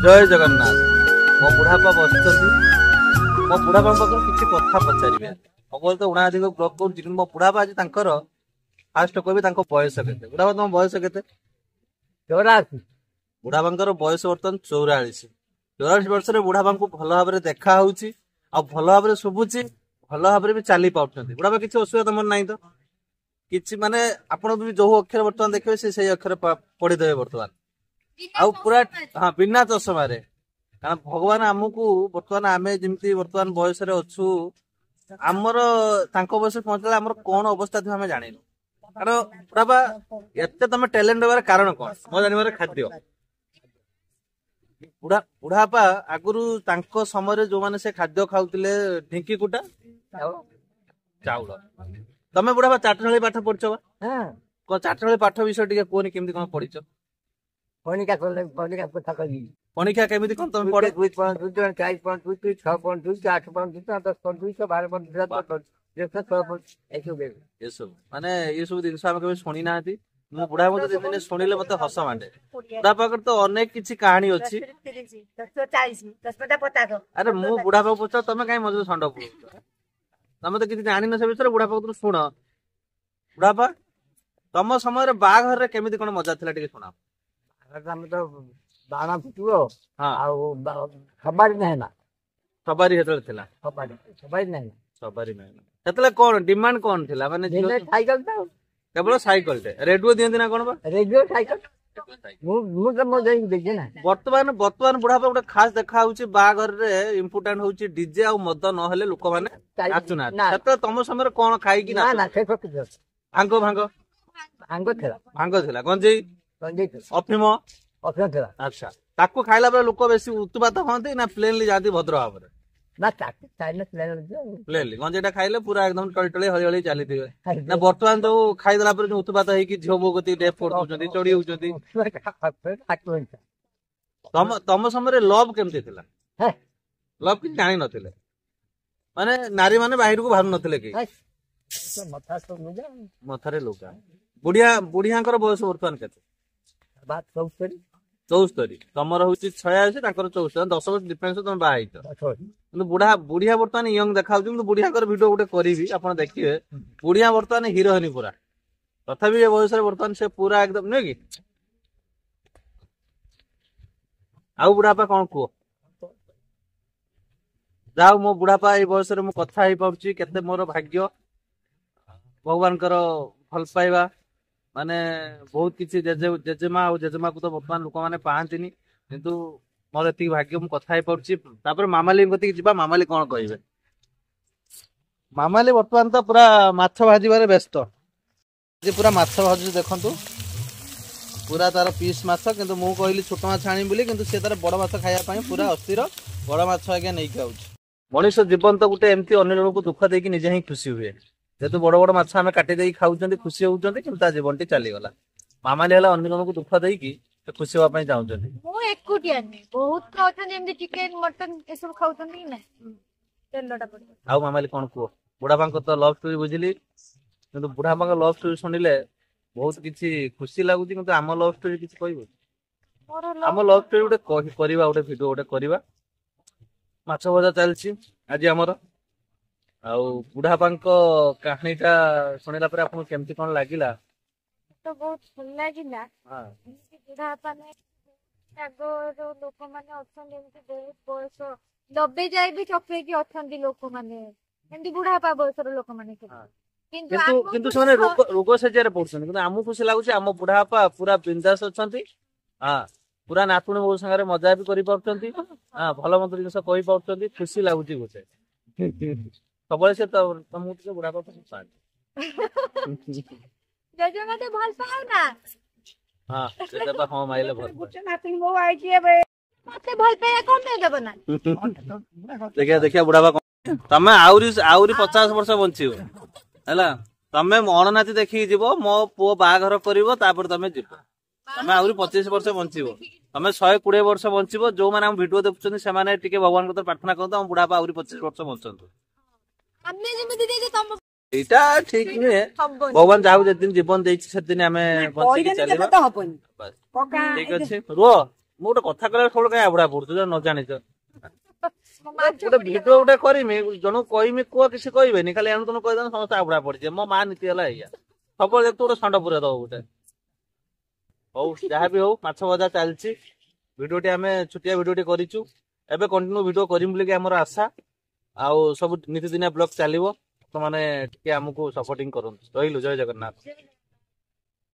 जय जगन्नाथ मो बुढ़ापा बस मो बुढ़ापा पाखर किसी कथा पचारे सब तो उड़ा अधिक ब्लॉग कर मो बुढ़ापा आज फास्ट कहबी बयस के बुढ़ापा तुम बयस के 84 बुढ़ापा बयस बर्तमान 44 वर्ष बुढ़ापा को भल भाव देखा भल भाव शुभुची भल भाव भी चली पार्टी बुढ़ापा किसी असुविधा तुम ना तो किसी माने आपण भी जो अक्षर बर्तमान देखिए से अक्षर पढ़ीदे बर्तमान आउ पूरा हाँ बिना चषमा कारण भगवान आमको बर्तमान आम जमी बर्तमान बयस अच्छु आमर बयस पहुंचला आमर कौन अवस्था थी आम जान कारण बुढ़ापा एत तुम टैलेंट होबार कारण कौन मो जानवर खाद्य बुढ़ापा आगुरी समय जो मैंने से खाद्य खाऊले ढिंकी कुटा चाउल तमें बुढ़ापा चाटशाली पाठ पढ़छ कौन चाटशाली पाठ विषय टे कहनी केमती कौन पढ़ी पणिका केमिति कौन तुम पढ़े 2.2 4.2 6.2 8.2 10.2 12 ये सब माने ये सब जिन कभी शुणी ना मु बुढ़ा मत दिन शुणिले मत हस मांडे बुढ़ा पाकर तो अनेक किसी कहानी अच्छी अरे मु बुढ़ा पाक पचार तुम कहीं मजे षंड पड़ो तुम तो किसी जान से विषय बुढ़ा पाक शुण बुढ़ापा तुम समय बाघर केमिति कौन मजा थिला टिके शुणा तो बाणा फुटो सवारी नहीं ना सवारी हेतले थिला सवारी नहीं सवारी नहीं हेतले कौन डिमांड कौन थिला माने साइकिल तो केवल साइकिल टे रेडियो दियंती ना कोन बा रेडियो साइकिल मु तो मो जाई देखि ना वर्तमान बुढ़ापा गोटे खास देखा होउची बाघर रे इंपोर्टेंट होउची डीजे आ मद न हेले लोक माने नाचु ना सेत तम समय कोन खाई कि ना ना से फक भांग भांग भांग थिला गंजेई अफिम थिला अच्छा ताको खाइला बेले लोक बेसी उत्पात होंती ना प्लेनली जाती भद्र भाव रे ना चाटी चाइना प्लेनली गंजेटा खाइले पूरा एकदम टळटळे हळी हळी चलीथिबे ना वर्तमान तो खाइ देला पर उत्पात है कि झियो बोगती डेप फोड़ होचंती चोरी होचंती तम समय लव केमती थिला लव कि जानि नथिले माने नारी माने बाहिर को बाहर नथिले कि मथारे लोका बुढ़िया बयस वर्तमान केते बात 74 तमर हूँ 86 74 10 वर्ष डिफरेंस तुम बाहर बुढ़िया बर्तमान यंग देखा बुढ़िया भिडियो गोटे करी आप देखिए बुढ़िया बर्तमान हिरोइन पूरा तथापि बयस बर्तमान से पूरा एकदम नुह कि आउ बुढ़ापा कौन कह जाओ मो बुढ़ापा ये बयस कथा हो पार्ची केते मोर भाग्य भगवान भल पाइबा माने बहुत किसी जेजेमा और जेजेमा को तो बर्तमान लोक मैंने पाती किंतु मोर एति भाग्य मु कथा ही पड़ची तापर मामाली गति जीवा मामाली कौन कहिबे मामाली बर्तमान तो पूरा माछ भाजिबारे व्यस्त जे पूरा माछ भाजु देखंतु पूरा तार पीस माछ किंतु मु कहली छोट माछ आनी बोली किंतु से तार बड़ माछ खाया पई पूरा अस्थिर बड़ माछ आगे नै खाउछ मनुष्य जीवन तो गुटे एमती अन्य लोक को दुख देकी निजे ही खुशी हुए जेतु बड़ बड़ माछ आमे काटी देई खाउछंती खुशी होउछंती किंतु ता जीवन टी चली गला मामाली हला अन्य लोक को दुख देकी खुशी होवा पई चाहउछंती मो एकुटिया नै बहुत खाउछन एमती चिकन मटन ए सब खाउछंती नै तेलटा पड़ आउ मामाली कोन को बुढ़ापा तो लव स्टोरी बुझिली किंतु बुढ़ापा लव स्टोरी सुनिले बहुत किछि खुशी लागुची किंतु आम लव स्टोरी किछि कहबो आम लव स्टोरी गोटे करबा गोटे वीडियो गोटे करबा माछ भजा चलछि आज हमर आउ बुढ़ापा कहानीटा शुणिला पर आपको केमती कौन लगिला तो बहुत भल लागिला हां बुढ़ापा ने आगो लोक माने अछन एमती बहुत बयस 90 जाय भी चपे कि अछन लोक माने एमती बुढ़ापा बयसर लोक माने किंतु से रोग सज्जार पड़छन किंतु आमु खुशी लागुची आम बुढ़ापा पूरा बिंदास अछंती हां पूरा नातुणी मो संगे मजा भी करि पाउछंती हां भलो मंत्र जिंस कहि पाउछंती खुशी लागुची गोटे सबले से तुमको तो बुढ़ापा पसंद जजमा तो भल पाऊ ना हां जजमा हम माइले भल गुटे नातनी मो आई छी बे मते भल पे कोन दे देब ना देखिया बुढ़ापा तमे आउरी 50 वर्ष बंचियो हैला तमे अणनाती देखि जीवो मो पो बाघर करिवो तापर तमे जीवो तमे आउरी 25 वर्ष बंचिवो तमे 120 वर्ष बंचिवो जो माने हम वीडियो देखुछन से माने टिके भगवान को प्रार्थना करतो हम बुढ़ापा आउरी 25 वर्ष बंचंतु हमने जेमति दे तम एटा ठीक नुहे भगवान जाऊ जे दिन जीवन देछि से दिन हमें बंची के चलेबा ठीक अछि रो ମୁଁ ଗୋଟେ କଥା କହିଲା ସବୁବେଳେ କାଇଁ ଆବୁଡା ପଡୁଛୁ ନ ଜାଣିଛ ମୋ ମାଛ ଗୋଟେ ଭିଡିଓ ଗୋଟେ କରିମି ଜଣକୁ କହିମି କୁହ କିଛି କହିବେନି ଖାଲି ଏଣୁ ତେଣୁ କହିଦେଲେ ସମସ୍ତେ ଆବୁଡା ପଡିଯିବେ ମୋ ମା ନୀତି ହେଲା ଏଇଆ ସବୁବେଳେ ଦେଖୁ ଗୋଟେ ଷଣ୍ଢ ପୁରା ଦବ ଗୋଟେ ହଉ ଯାହା ବି ହଉ ମାଛ ଭଜା ଚାଲିଛି ଭିଡିଓଟି ଆମେ ଛୋଟିଆ ଭିଡିଓଟି କରିଛୁ ଏବେ କଣ୍ଟିନ୍ୟୁ ଭିଡିଓ କରିମୁ ବୋଲି ଆମର ଆଶା ଆଉ ସବୁ ନିତିଦିନିଆ ବ୍ଲଗ ଚାଲିବ ମାନେ ଟିକେ ଆମକୁ ସପୋର୍ଟିଂ କରନ୍ତୁ ରହିଲୁ ଜୟ ଜଗନ୍ନାଥ।